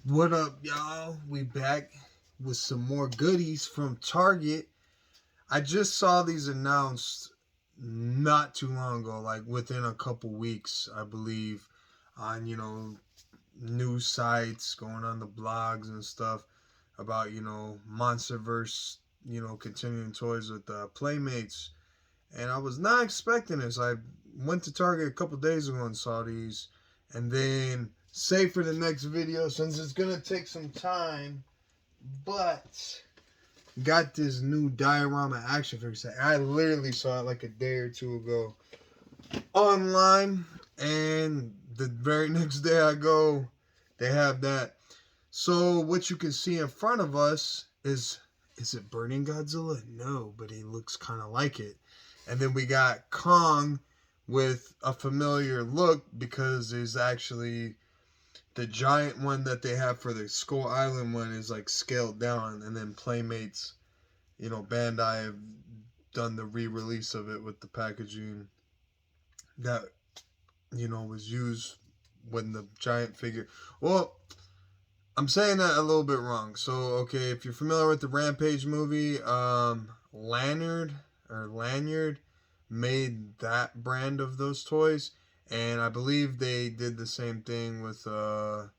What up, y'all? We back with some more goodies from Target. I just saw these announced not too long ago, like within a couple weeks, I believe, on news sites, going on the blogs and stuff about Monsterverse, continuing toys with Playmates, and I was not expecting this. I went to Target a couple days ago and saw these, and then save for the next video since it's gonna take some time. But got this new diorama action figure set. I literally saw it like a day or two ago online, and the very next day I go, they have that. So what you can see in front of us is it burning Godzilla? No, but he looks kind of like it. And then we got Kong with a familiar look because there's actually the giant one that they have for the Skull Island one is like scaled down, and then Playmates, Bandai have done the re-release of it with the packaging that was used when the giant figure. Well, I'm saying that a little bit wrong. So okay, if you're familiar with the Rampage movie, Lanyard made that brand of those toys, and I believe they did the same thing with the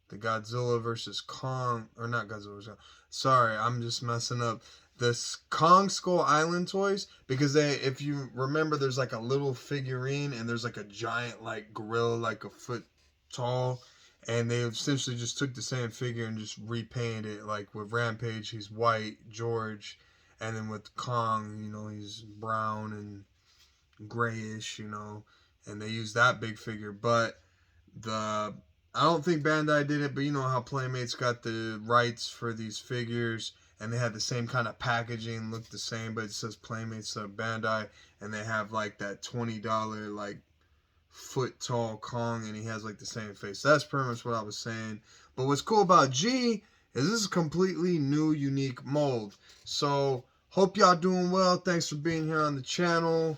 Godzilla versus Kong, or not Godzilla versus Kong. Sorry, I'm just messing up. The Kong Skull Island toys, because if you remember, there's like a little figurine and there's like a giant like gorilla like a foot tall, and they essentially just took the same figure and just repainted it. Like with Rampage, he's white, George, and then with Kong, he's brown and grayish, and they used that big figure. But I don't think Bandai did it, but you know how Playmates got the rights for these figures, and they had the same kind of packaging, looked the same, but it says Playmates Bandai, and they have like that $20 like foot tall Kong, and he has like the same face. That's pretty much what I was saying. But what's cool about G is this is a completely new, unique mold. So hope y'all doing well. Thanks for being here on the channel.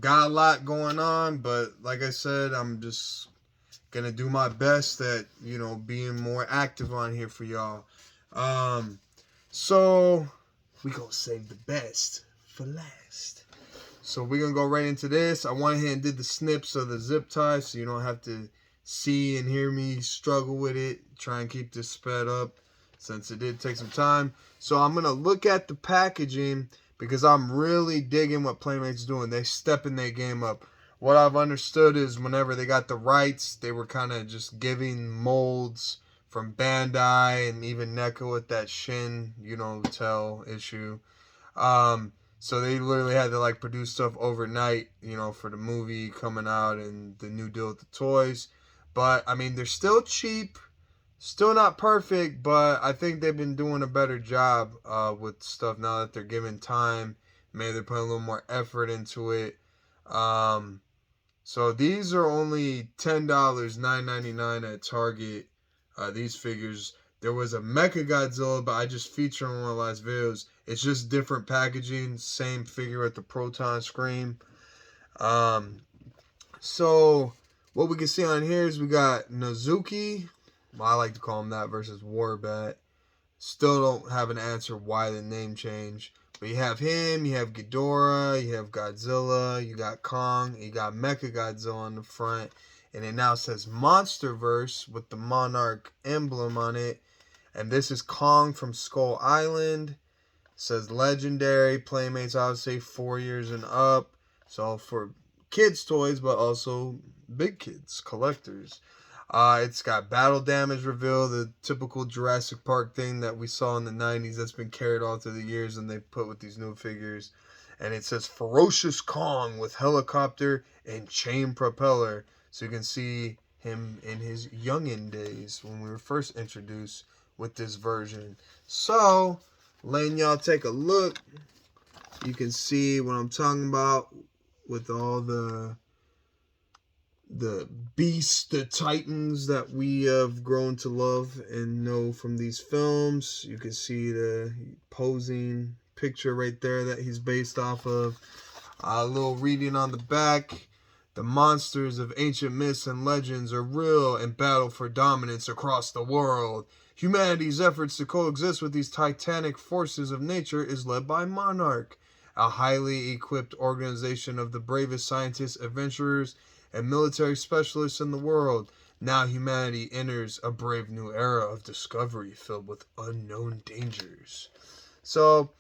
Got a lot going on, but like I said, I'm just gonna do my best at being more active on here for y'all. So we gonna save the best for last. So we're gonna go right into this. I went ahead and did the snips of the zip tie, so you don't have to see and hear me struggle with it. Try and keep this sped up since it did take some time. So I'm gonna look at the packaging because I'm really digging what Playmates doing. They stepping their game up. What I've understood is whenever they got the rights, they were kind of just giving molds from Bandai and even NECA with that Shin, Tell issue. So they literally had to like produce stuff overnight, for the movie coming out and the new deal with the toys. But I mean, they're still cheap, still not perfect, but I think they've been doing a better job with stuff now that they're giving time. Maybe they're putting a little more effort into it. So these are only $10, $9.99 at Target. These figures. There was a Mecha Godzilla, but I just featured on one of the last videos. It's just different packaging, same figure with the Proton Scream. So what we can see on here is we got Nozuki. Well, I like to call him that versus Warbat. Still don't have an answer why the name change. But you have him, you have Ghidorah, you have Godzilla, you got Kong, you got Mecha Godzilla on the front. And it now says Monsterverse with the Monarch emblem on it. And this is Kong from Skull Island. It says Legendary. Playmates, I would say 4 years and up. So for kids' toys, but also big kids, collectors. It's got battle damage reveal, the typical Jurassic Park thing that we saw in the 90s that's been carried all through the years and they put with these new figures. And it says Ferocious Kong with helicopter and chain propeller. So you can see him in his youngin' days when we were first introduced with this version. So, letting y'all take a look, you can see what I'm talking about with all the beasts, the titans that we have grown to love and know from these films. You can see the posing picture right there that he's based off of. A little reading on the back. The monsters of ancient myths and legends are real and battle for dominance across the world. Humanity's efforts to coexist with these titanic forces of nature is led by Monarch, a highly equipped organization of the bravest scientists, adventurers, and military specialists in the world. Now humanity enters a brave new era of discovery filled with unknown dangers. So,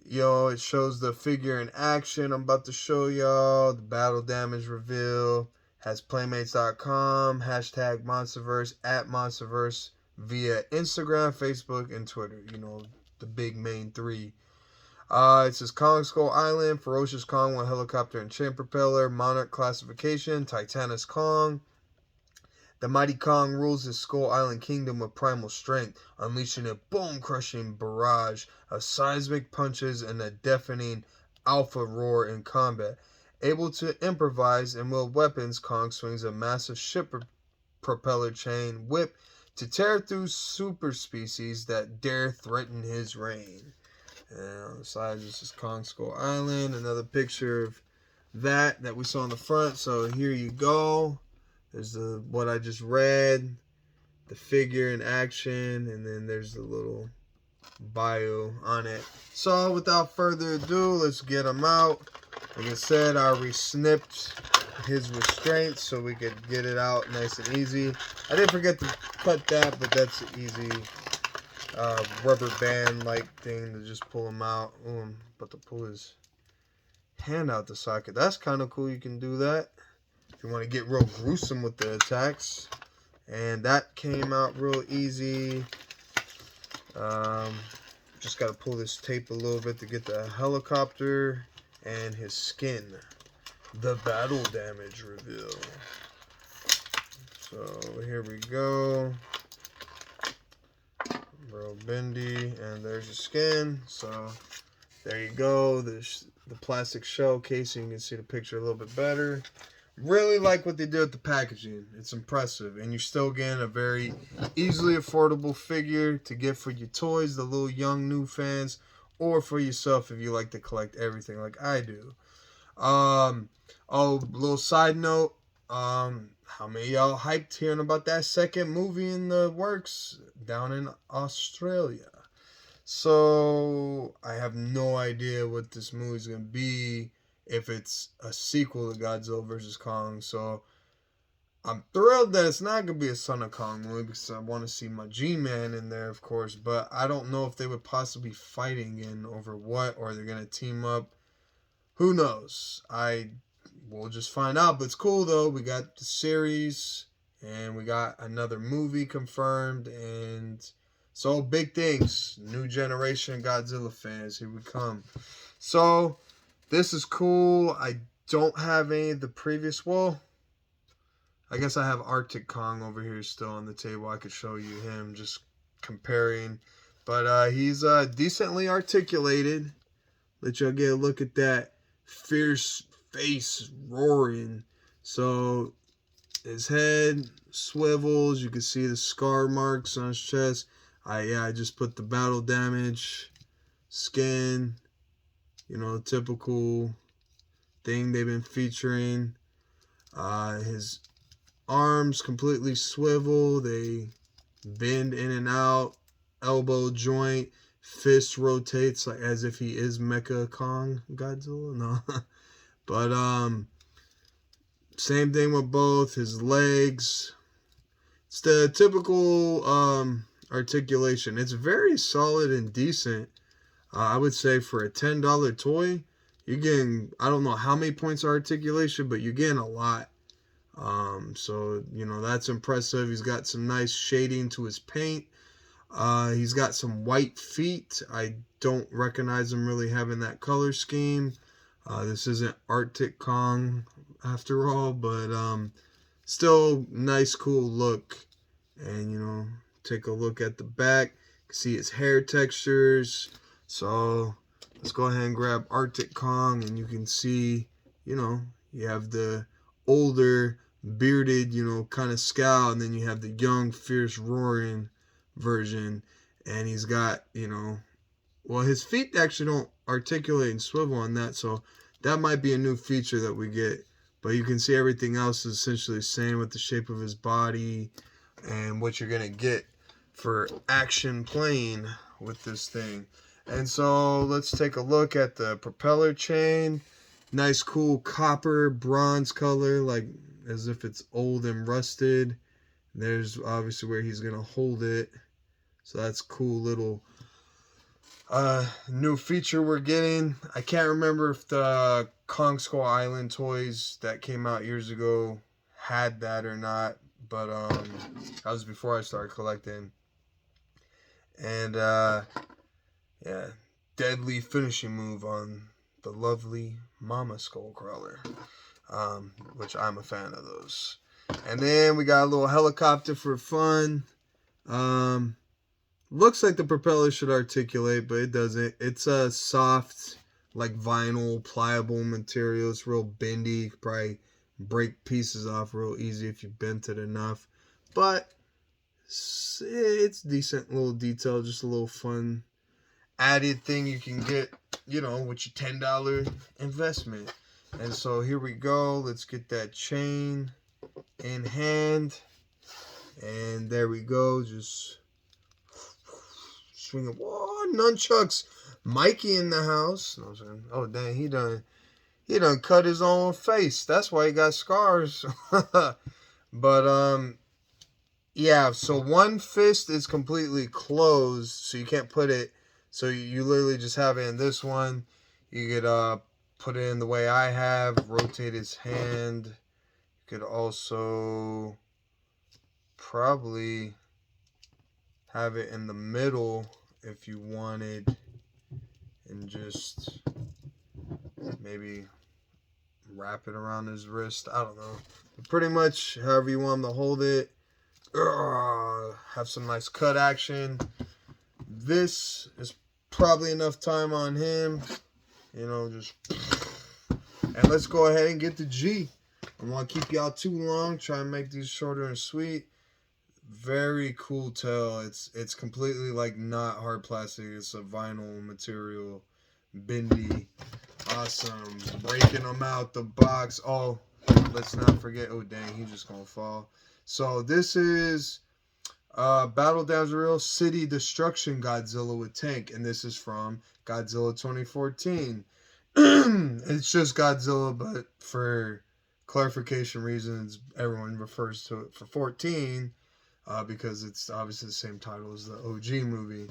it shows the figure in action. I'm about to show y'all the battle damage reveal. Has Playmates.com, hashtag Monsterverse, at Monsterverse via Instagram, Facebook, and Twitter. The big main three. It says Kong Skull Island, Ferocious Kong with helicopter and chain propeller, Monarch classification, Titanus Kong. The mighty Kong rules his Skull Island kingdom with primal strength, unleashing a bone-crushing barrage of seismic punches and a deafening alpha roar in combat. Able to improvise and wield weapons, Kong swings a massive ship propeller chain whip to tear through super species that dare threaten his reign. And on the side, this is Kong Skull Island. Another picture of that we saw on the front. So here you go. There's what I just read, the figure in action, and then there's the little bio on it. So without further ado, let's get him out. Like I said, I resnipped his restraints so we could get it out nice and easy. I didn't forget to cut that, but that's an easy rubber band like thing to just pull him out. I'm about to pull his hand out the socket. That's kind of cool. You can do that if you want to get real gruesome with the attacks. And that came out real easy. Just got to pull this tape a little bit to get the helicopter and his skin. The battle damage reveal. So here we go. Real bendy, and there's your skin. So there you go. There's the plastic shell casing. You can see the picture a little bit better. Really like what they did with the packaging. It's impressive, and you're still getting a very easily affordable figure to get for your toys, the little young new fans, or for yourself if you like to collect everything like I do. Little side note. How many of y'all hyped hearing about that second movie in the works down in Australia? So I have no idea what this movie's gonna be, if it's a sequel to Godzilla vs. Kong. So I'm thrilled that it's not gonna be a Son of Kong movie, because I want to see my G-Man in there, of course. But I don't know if they would possibly be fighting in over what, or they're gonna team up. Who knows? We'll just find out. But it's cool though. We got the series, and we got another movie confirmed, and so big things. New generation Godzilla fans, here we come. So this is cool. I don't have any of the previous. Well, I guess I have Arctic Kong over here still on the table. I could show you him, just comparing. But he's decently articulated. Let y'all get a look at that fierce face roaring. So his head swivels. You can see the scar marks on his chest. I just put the battle damage, skin, typical thing they've been featuring. His arms completely swivel. They bend in and out. Elbow joint. Fist rotates like as if he is Mecha Kong Godzilla. No. But same thing with both. His legs. It's the typical articulation. It's very solid and decent. I would say for a $10 toy, you're getting, I don't know how many points of articulation, but you're getting a lot. So, that's impressive. He's got some nice shading to his paint. He's got some white feet. I don't recognize him really having that color scheme. This isn't Arctic Kong after all, but still nice, cool look. And, take a look at the back. You can see his hair textures. So let's go ahead and grab Arctic Kong, and you can see, you have the older, bearded, kind of scowl, and then you have the young, fierce, roaring version. And he's got, well, his feet actually don't articulate and swivel on that, so that might be a new feature that we get. But you can see everything else is essentially the same with the shape of his body and what you're going to get for action playing with this thing. And so let's take a look at the propeller chain. Nice cool copper bronze color, like as if it's old and rusted. There's obviously where he's going to hold it. So that's cool little new feature we're getting. I can't remember if the Kong Skull Island toys that came out years ago had that or not, but that was before I started collecting. And yeah, deadly finishing move on the lovely Mama Skullcrawler, which I'm a fan of those. And then we got a little helicopter for fun. Looks like the propeller should articulate, but it doesn't. It's a soft, like vinyl, pliable material. It's real bendy. You could probably break pieces off real easy if you bent it enough. But it's decent little detail, just a little fun added thing you can get, you know, with your $10 investment. And so here we go. Let's get that chain in hand. And there we go. Just swing it. Whoa, nunchucks. Mikey in the house. Oh, dang, he done cut his own face. That's why he got scars. But, yeah, so one fist is completely closed, so you can't put it, so you literally just have it in this one. You could put it in the way I have, rotate his hand. You could also probably have it in the middle if you wanted, and just maybe wrap it around his wrist. I don't know. But pretty much however you want him to hold it. Have some nice cut action. This is probably enough time on him. You know, just... And let's go ahead and get the G. I don't want to keep y'all too long. Try and make these shorter and sweet. Very cool tail. It's completely like not hard plastic. It's a vinyl material. Bendy. Awesome. Breaking them out the box. Oh, let's not forget. Oh, dang. He's just going to fall. So this is Battle Damage Real City Destruction Godzilla with tank. And this is from Godzilla 2014. It's just Godzilla, but for clarification reasons, everyone refers to it for 14. Because it's obviously the same title as the OG movie.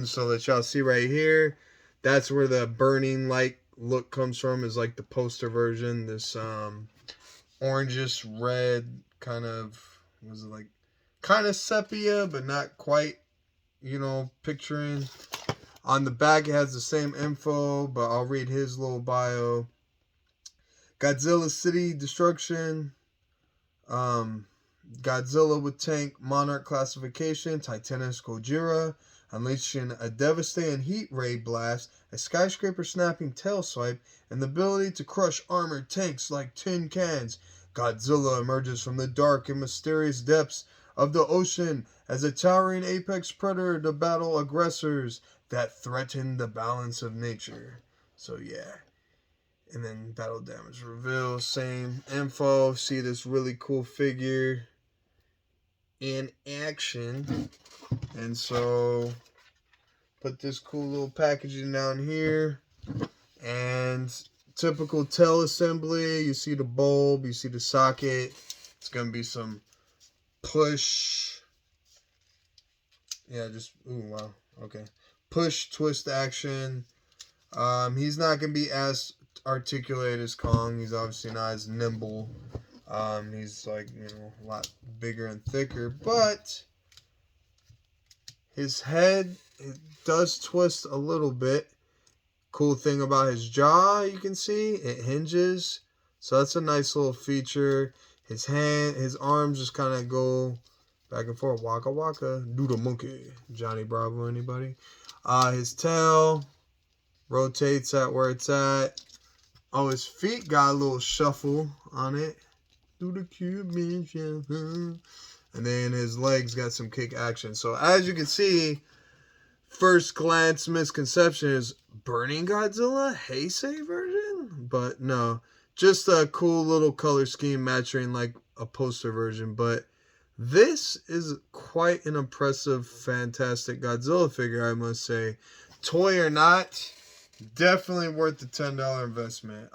So that y'all see right here, that's where the burning light look comes from, is like the poster version. This orangish red kind of, was it like kind of sepia, but not quite, you know, picturing. On the back, it has the same info, but I'll read his little bio. Godzilla City Destruction. Godzilla with tank, Monarch classification, Titanus Gojira, unleashing a devastating heat ray blast, a skyscraper snapping tail swipe, and the ability to crush armored tanks like tin cans. Godzilla emerges from the dark and mysterious depths of the ocean as a towering apex predator to battle aggressors that threaten the balance of nature. So yeah. And then battle damage reveal, same info. See this really cool figure in action. And so put this cool little packaging down here, and typical tail assembly. You see the bulb, you see the socket. It's gonna be some push, yeah, just ooh, wow, okay, push twist action. He's not gonna be as articulated as Kong. He's obviously not as nimble. He's like, you know, a lot bigger and thicker, but his head, it does twist a little bit. Cool thing about his jaw, you can see it hinges, so that's a nice little feature. His hand, his arms just kind of go back and forth. Waka waka, do the monkey. Johnny Bravo, anybody? His tail rotates at where it's at. Oh, his feet got a little shuffle on it. Do the Cuban shuffle. And then his legs got some kick action. So as you can see, first glance misconception is Burning Godzilla Heisei version? but no. Just a cool little color scheme matching like a poster version. But this is quite an impressive, fantastic Godzilla figure, I must say. Toy or not, definitely worth the $10 investment.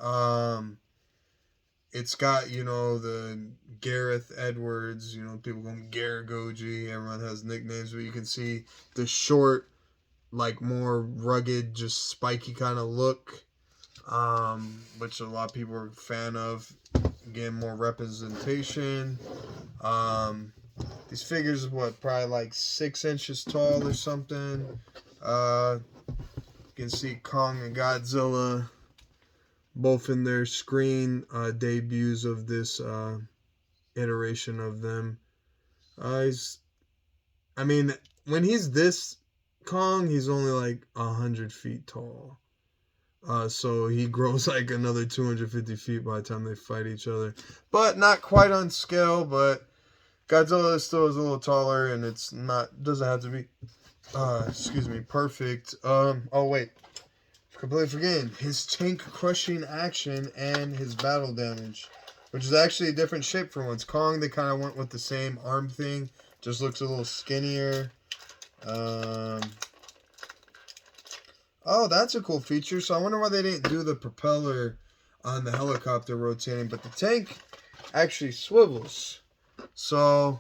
It's got, the Gareth Edwards, people call him Garagoji. Everyone has nicknames, but you can see the short, like more rugged, just spiky kind of look, which a lot of people are a fan of. Getting more representation. These figures are probably like 6 inches tall or something. You can see Kong and Godzilla both in their screen debuts of this iteration of them. When he's this Kong, he's only like 100 feet tall. So he grows like another 250 feet by the time they fight each other. But not quite on scale, but Godzilla still is a little taller, and doesn't have to be, perfect. Oh wait, completely forgetting his tank crushing action and his battle damage, which is actually a different shape for once. Kong, they kind of went with the same arm thing, just looks a little skinnier. Oh, that's a cool feature. So I wonder why they didn't do the propeller on the helicopter rotating, but the tank actually swivels. So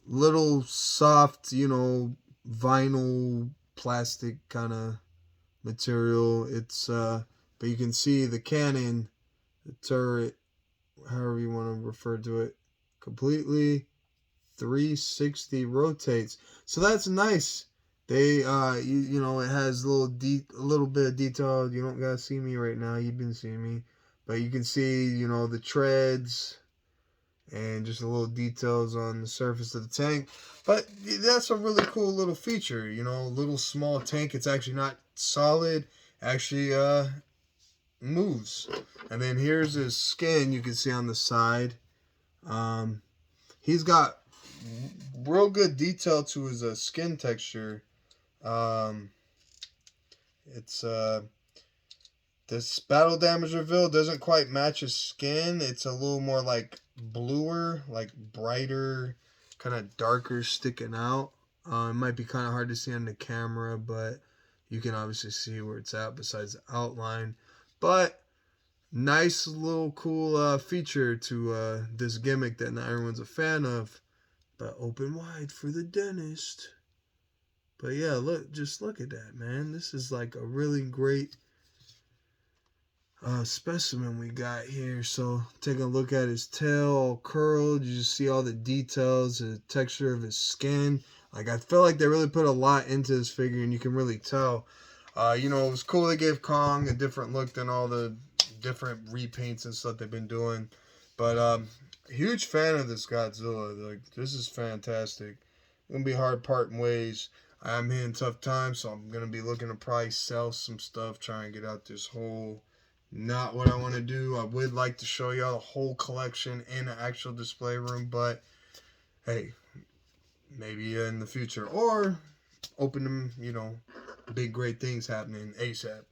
little soft, vinyl plastic kind of material. But you can see the cannon, the turret, however you want to refer to it, completely 360 rotates. So that's nice. They, it has a little bit of detail. You don't gotta see me right now. You've been seeing me, but you can see, the treads and just a little details on the surface of the tank. But that's a really cool little feature. Little small tank. It's actually not solid. Actually, moves. And then here's his skin. You can see on the side. He's got real good detail to his skin texture. It's this battle damage reveal doesn't quite match his skin. It's a little more like bluer, like brighter, kind of darker sticking out. It might be kind of hard to see on the camera, but you can obviously see where it's at besides the outline. But nice little cool feature to this gimmick that not everyone's a fan of. But open wide for the dentist. But yeah, just look at that, man. This is like a really great specimen we got here. So take a look at his tail, all curled. You just see all the details, the texture of his skin. Like, I feel like they really put a lot into this figure, and you can really tell. It was cool they gave Kong a different look than all the different repaints and stuff they've been doing. But huge fan of this Godzilla. Like, this is fantastic. It's gonna be hard parting ways. I'm hitting tough times, so I'm gonna be looking to probably sell some stuff, try and get out this hole. Not what I want to do. I would like to show y'all the whole collection in an actual display room, but hey, maybe in the future, or open them, big great things happening ASAP.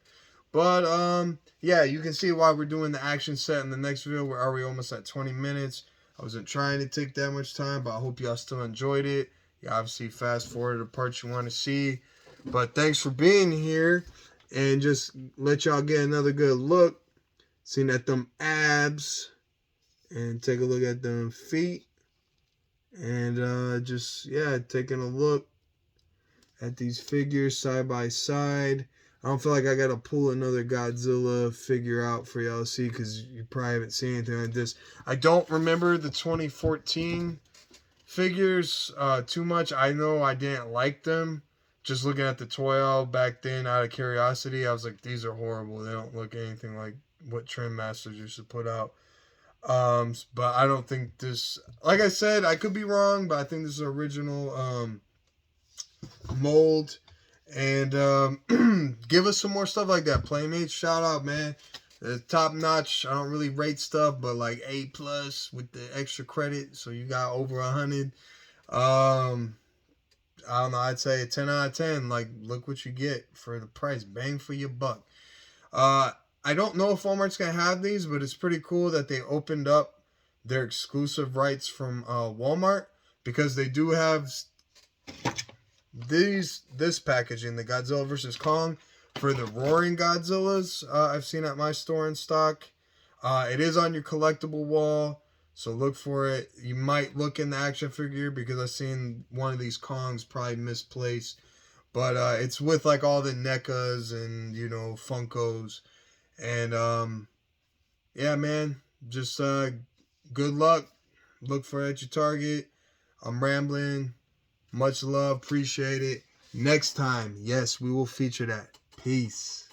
But yeah, you can see why we're doing the action set in the next video. We're already almost at 20 minutes. I wasn't trying to take that much time, but I hope y'all still enjoyed it. You obviously fast forward the parts you want to see. But thanks for being here, and just let y'all get another good look. Seeing at them abs, and take a look at them feet, and taking a look at these figures side by side. I don't feel like I gotta pull another Godzilla figure out for y'all to see, because you probably haven't seen anything like this. I don't remember the 2014 figures too much. I know I didn't like them. Just looking at the toy aisle back then, out of curiosity, I was like, these are horrible. They don't look anything like what Trend Masters used to put out. But I don't think this, like I said, I could be wrong, but I think this is original mold. And give us some more stuff like that. Playmates, shout out, man. Top notch. I don't really rate stuff, but like A+ with the extra credit, so you got over 100. I don't know, I'd say a 10 out of 10. Like, look what you get for the price. Bang for your buck. I don't know if Walmart's gonna have these, but it's pretty cool that they opened up their exclusive rights from Walmart, because they do have this packaging, the Godzilla versus Kong, for the Roaring Godzillas. I've seen at my store in stock. It is on your collectible wall, so look for it. You might look in the action figure, because I've seen one of these Kongs probably misplaced. But it's with like all the NECAs and, you know, Funkos. And yeah, man, just good luck. Look for it at your Target. I'm rambling. Much love. Appreciate it. Next time, yes, we will feature that. Peace.